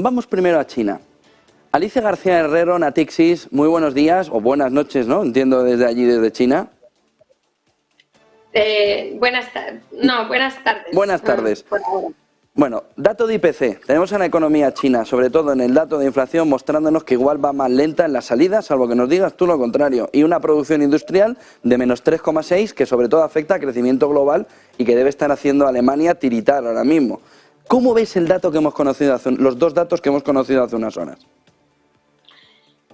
vamos primero a China. Alicia García Herrero, Natixis, muy buenos días o buenas noches, ¿no? Entiendo desde allí, desde China. Buenas tardes. Buenas tardes. Por ahora. Bueno, dato de IPC. Tenemos a la economía china, sobre todo en el dato de inflación, mostrándonos que igual va más lenta en la salida, salvo que nos digas tú lo contrario. Y una producción industrial de menos 3,6, que sobre todo afecta al crecimiento global y que debe estar haciendo a Alemania tiritar ahora mismo. ¿Cómo ves el dato que hemos conocido los dos datos que hemos conocido hace unas horas?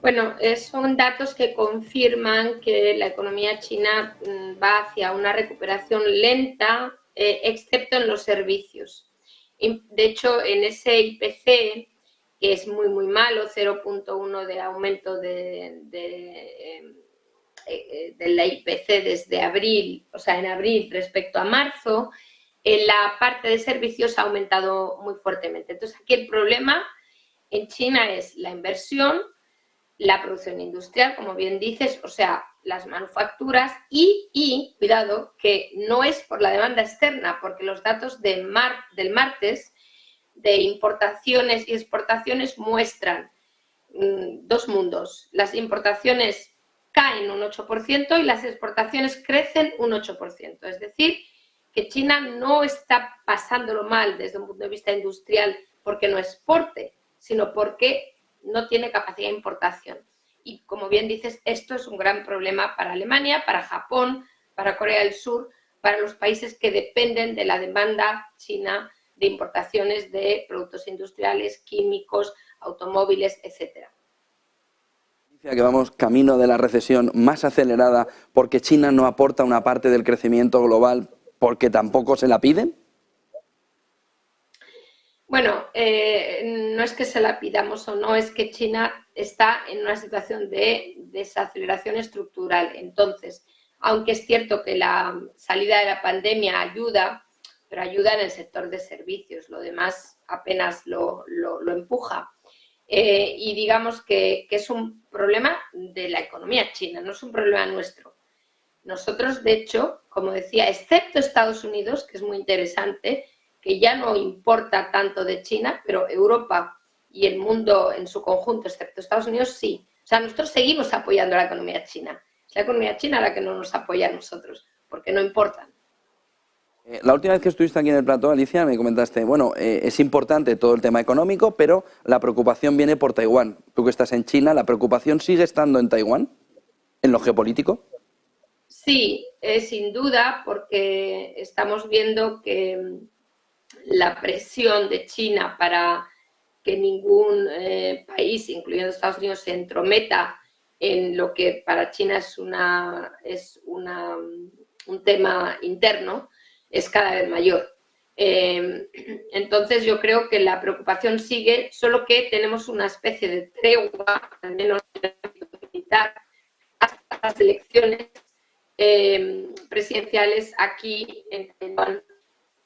Bueno, son datos que confirman que la economía china va hacia una recuperación lenta, excepto en los servicios. De hecho, en ese IPC, que es muy, muy malo, 0,1 de aumento de la IPC desde abril, o sea, en abril respecto a marzo, en la parte de servicios ha aumentado muy fuertemente. Entonces, aquí el problema en China es la inversión, la producción industrial, como bien dices, o sea, las manufacturas y cuidado, que no es por la demanda externa, porque los datos del martes de importaciones y exportaciones muestran dos mundos. Las importaciones caen un 8% y las exportaciones crecen un 8%. Es decir, que China no está pasándolo mal desde un punto de vista industrial porque no exporte, sino porque no tiene capacidad de importación. Y como bien dices, esto es un gran problema para Alemania, para Japón, para Corea del Sur, para los países que dependen de la demanda china de importaciones de productos industriales, químicos, automóviles, etcétera. Dice que vamos camino de la recesión más acelerada porque China no aporta una parte del crecimiento global porque tampoco se la piden. Bueno, no es que se la pidamos o no, es que China está en una situación de desaceleración estructural. Entonces, aunque es cierto que la salida de la pandemia ayuda, pero ayuda en el sector de servicios, lo demás apenas lo empuja. Y digamos que es un problema de la economía china, no es un problema nuestro. Nosotros, de hecho, como decía, excepto Estados Unidos, que es muy interesante, que ya no importa tanto de China, pero Europa y el mundo en su conjunto, excepto Estados Unidos, sí. O sea, nosotros seguimos apoyando a la economía china. Es la economía china la que no nos apoya a nosotros, porque no importan. La última vez que estuviste aquí en el plató, Alicia, me comentaste, bueno, es importante todo el tema económico, pero la preocupación viene por Taiwán. Tú que estás en China, ¿la preocupación sigue estando en Taiwán, en lo geopolítico? Sí, sin duda, porque estamos viendo que la presión de China para que ningún país, incluyendo Estados Unidos, se entrometa en lo que para China es un tema interno, es cada vez mayor. Entonces yo creo que la preocupación sigue, solo que tenemos una especie de tregua, al menos en el ámbito militar, hasta las elecciones presidenciales aquí en Taiwán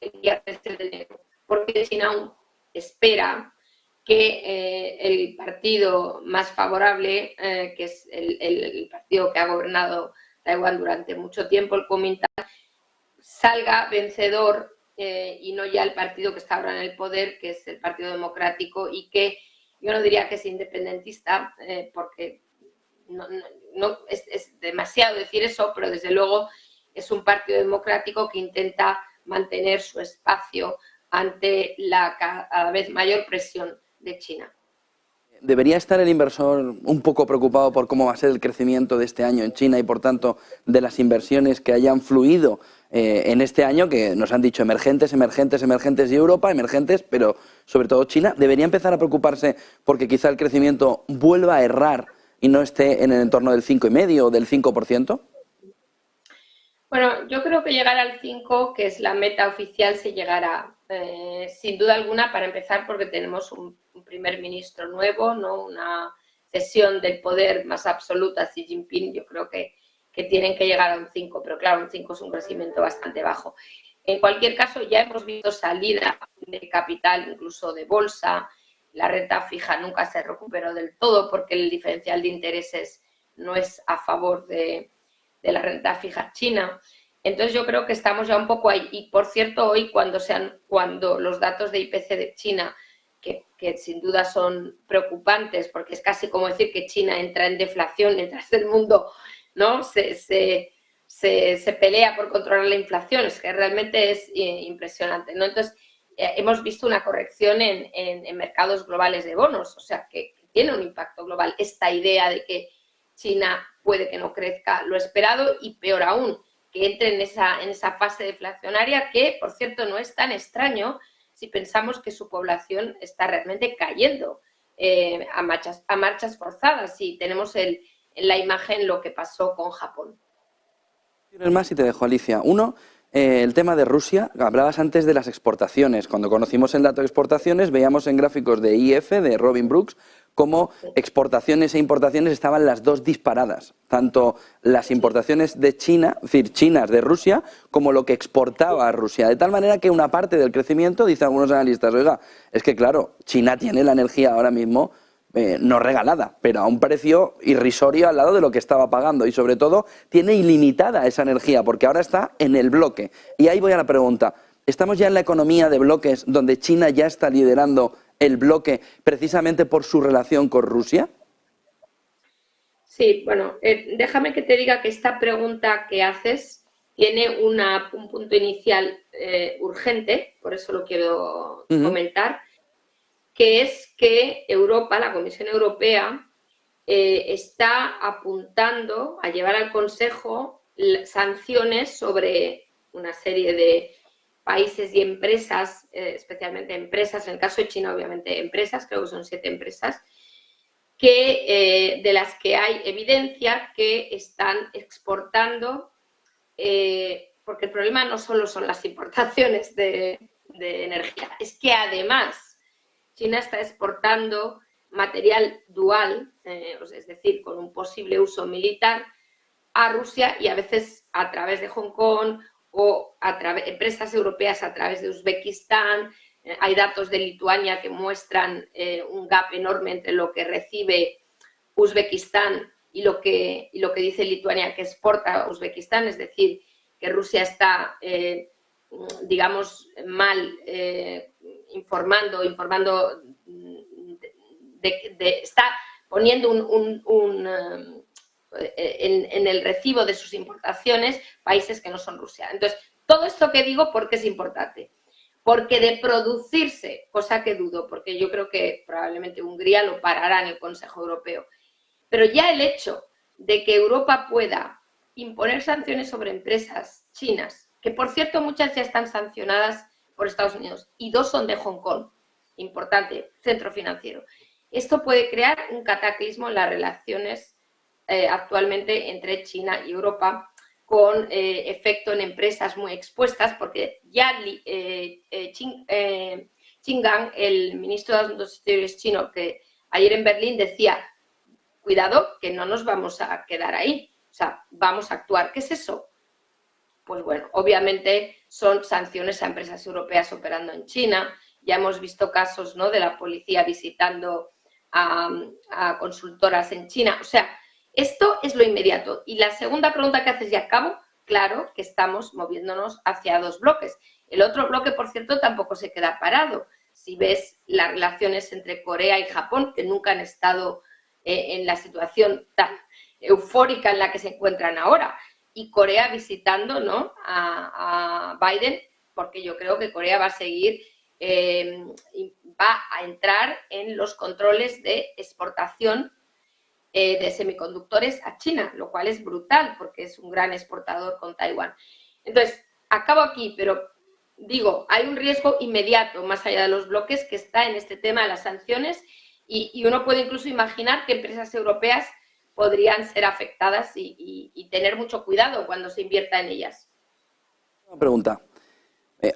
el día 13 de enero, porque China aún espera que el partido más favorable, que es el partido que ha gobernado Taiwán durante mucho tiempo, el Kuomintang, salga vencedor y no ya el partido que está ahora en el poder, que es el Partido Democrático, y que yo no diría que es independentista, porque no es demasiado decir eso, pero desde luego es un partido democrático que intenta mantener su espacio ante la cada vez mayor presión de China. ¿Debería estar el inversor un poco preocupado por cómo va a ser el crecimiento de este año en China y, por tanto, de las inversiones que hayan fluido en este año, que nos han dicho emergentes y Europa, emergentes, pero sobre todo China? ¿Debería empezar a preocuparse porque quizá el crecimiento vuelva a errar y no esté en el entorno del 5,5% o del 5%? Bueno, yo creo que llegar al 5, que es la meta oficial, se llegará, sin duda alguna, para empezar, porque tenemos un primer ministro nuevo, ¿no? Una cesión del poder más absoluta a Xi Jinping. Yo creo que tienen que llegar a un 5, pero claro, un 5 es un crecimiento bastante bajo. En cualquier caso, ya hemos visto salida de capital, incluso de bolsa. La renta fija nunca se recuperó del todo porque el diferencial de intereses no es a favor de la renta fija china. Entonces yo creo que estamos ya un poco ahí. Y por cierto, hoy cuando los datos de IPC de China, que sin duda son preocupantes, porque es casi como decir que China entra en deflación mientras el mundo, ¿no?, se pelea por controlar la inflación. Es que realmente es impresionante, ¿no? Entonces, hemos visto una corrección en mercados globales de bonos, o sea, que tiene un impacto global esta idea de que China puede que no crezca lo esperado y, peor aún, que entre en esa fase deflacionaria que, por cierto, no es tan extraño si pensamos que su población está realmente cayendo a marchas forzadas, y tenemos en la imagen lo que pasó con Japón. Más y te dejo, Alicia. Uno, el tema de Rusia. Hablabas antes de las exportaciones. Cuando conocimos el dato de exportaciones, veíamos en gráficos de IF, de Robin Brooks, cómo exportaciones e importaciones estaban las dos disparadas. Tanto las importaciones de China, es decir, chinas de Rusia, como lo que exportaba a Rusia. De tal manera que una parte del crecimiento, dicen algunos analistas, oiga, es que claro, China tiene la energía ahora mismo no regalada, pero a un precio irrisorio al lado de lo que estaba pagando, y sobre todo tiene ilimitada esa energía porque ahora está en el bloque. Y ahí voy a la pregunta, ¿estamos ya en la economía de bloques donde China ya está liderando el bloque precisamente por su relación con Rusia? Sí, bueno, déjame que te diga que esta pregunta que haces tiene un punto inicial urgente, por eso lo quiero comentar, que es que Europa, la Comisión Europea, está apuntando a llevar al Consejo sanciones sobre una serie de países y empresas, especialmente empresas, en el caso de China, obviamente empresas, creo que son 7 empresas, de las que hay evidencia que están exportando, porque el problema no solo son las importaciones de energía, es que además China está exportando material dual, es decir, con un posible uso militar, a Rusia, y a veces a través de Hong Kong o empresas europeas a través de Uzbekistán. Hay datos de Lituania que muestran un gap enorme entre lo que recibe Uzbekistán y lo que dice Lituania que exporta a Uzbekistán, es decir, que Rusia está, digamos, mal informando, está poniendo en el recibo de sus importaciones países que no son Rusia. Entonces, todo esto que digo, ¿por qué es importante? Porque de producirse, cosa que dudo, porque yo creo que probablemente Hungría lo parará en el Consejo Europeo, pero ya el hecho de que Europa pueda imponer sanciones sobre empresas chinas, que por cierto muchas ya están sancionadas por Estados Unidos y 2 son de Hong Kong, importante, centro financiero. Esto puede crear un cataclismo en las relaciones actualmente entre China y Europa, con efecto en empresas muy expuestas, porque ya Qin Gang, el ministro de Asuntos Exteriores chino, que ayer en Berlín decía, cuidado, que no nos vamos a quedar ahí, o sea, vamos a actuar. ¿Qué es eso? Pues bueno, obviamente son sanciones a empresas europeas operando en China. Ya hemos visto casos, ¿no?, de la policía visitando a consultoras en China. O sea, esto es lo inmediato. Y la segunda pregunta que haces, y acabo, claro que estamos moviéndonos hacia 2 bloques. El otro bloque, por cierto, tampoco se queda parado. Si ves las relaciones entre Corea y Japón, que nunca han estado en la situación tan eufórica en la que se encuentran ahora, y Corea visitando, ¿no?, a Biden, porque yo creo que Corea va a seguir, va a entrar en los controles de exportación de semiconductores a China, lo cual es brutal porque es un gran exportador con Taiwán. Entonces, acabo aquí, pero digo, hay un riesgo inmediato, más allá de los bloques, que está en este tema de las sanciones, y uno puede incluso imaginar que empresas europeas podrían ser afectadas y tener mucho cuidado cuando se invierta en ellas. Una pregunta.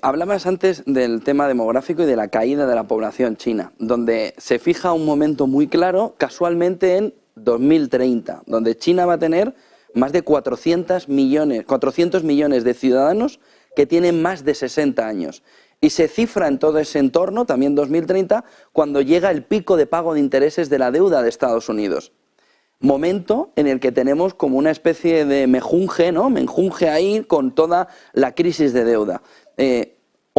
Hablabas antes del tema demográfico y de la caída de la población china, donde se fija un momento muy claro, casualmente en 2030, donde China va a tener más de 400 millones de ciudadanos que tienen más de 60 años. Y se cifra en todo ese entorno, también 2030, cuando llega el pico de pago de intereses de la deuda de Estados Unidos. Momento en el que tenemos como una especie de mejunje, ¿no? Menjunje ahí con toda la crisis de deuda.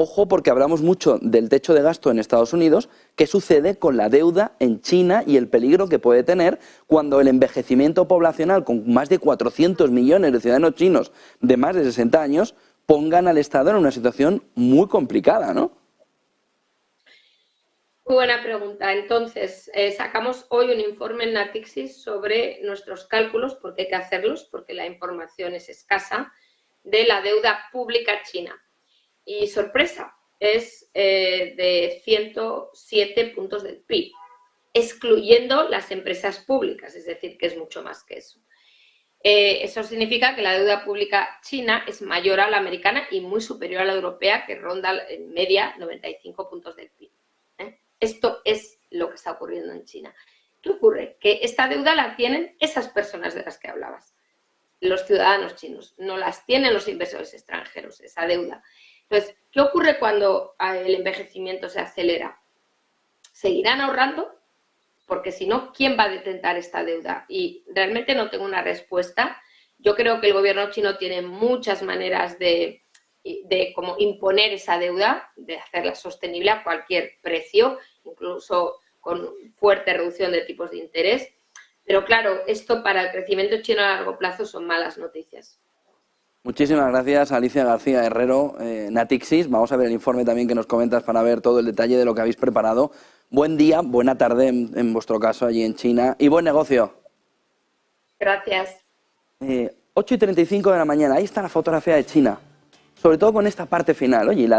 Ojo, porque hablamos mucho del techo de gasto en Estados Unidos. ¿Qué sucede con la deuda en China y el peligro que puede tener cuando el envejecimiento poblacional, con más de 400 millones de ciudadanos chinos de más de 60 años, pongan al Estado en una situación muy complicada, ¿no? Muy buena pregunta. Entonces, sacamos hoy un informe en Natixis sobre nuestros cálculos, porque hay que hacerlos, porque la información es escasa, de la deuda pública china. Y sorpresa, es de 107 puntos del PIB, excluyendo las empresas públicas, es decir, que es mucho más que eso. Eso significa que la deuda pública china es mayor a la americana y muy superior a la europea, que ronda en media 95 puntos del PIB. Esto es lo que está ocurriendo en China. ¿Qué ocurre? Que esta deuda la tienen esas personas de las que hablabas, los ciudadanos chinos, no las tienen los inversores extranjeros, esa deuda. Entonces, ¿qué ocurre cuando el envejecimiento se acelera? ¿Seguirán ahorrando? Porque si no, ¿quién va a detentar esta deuda? Y realmente no tengo una respuesta. Yo creo que el gobierno chino tiene muchas maneras de como imponer esa deuda, de hacerla sostenible a cualquier precio, incluso con fuerte reducción de tipos de interés. Pero claro, esto para el crecimiento chino a largo plazo son malas noticias. Muchísimas gracias, Alicia García Herrero, Natixis. Vamos a ver el informe también que nos comentas para ver todo el detalle de lo que habéis preparado. Buen día, buena tarde en vuestro caso allí en China y buen negocio. Gracias. 8:35 de la mañana, ahí está la fotografía de China, sobre todo con esta parte final. Oye,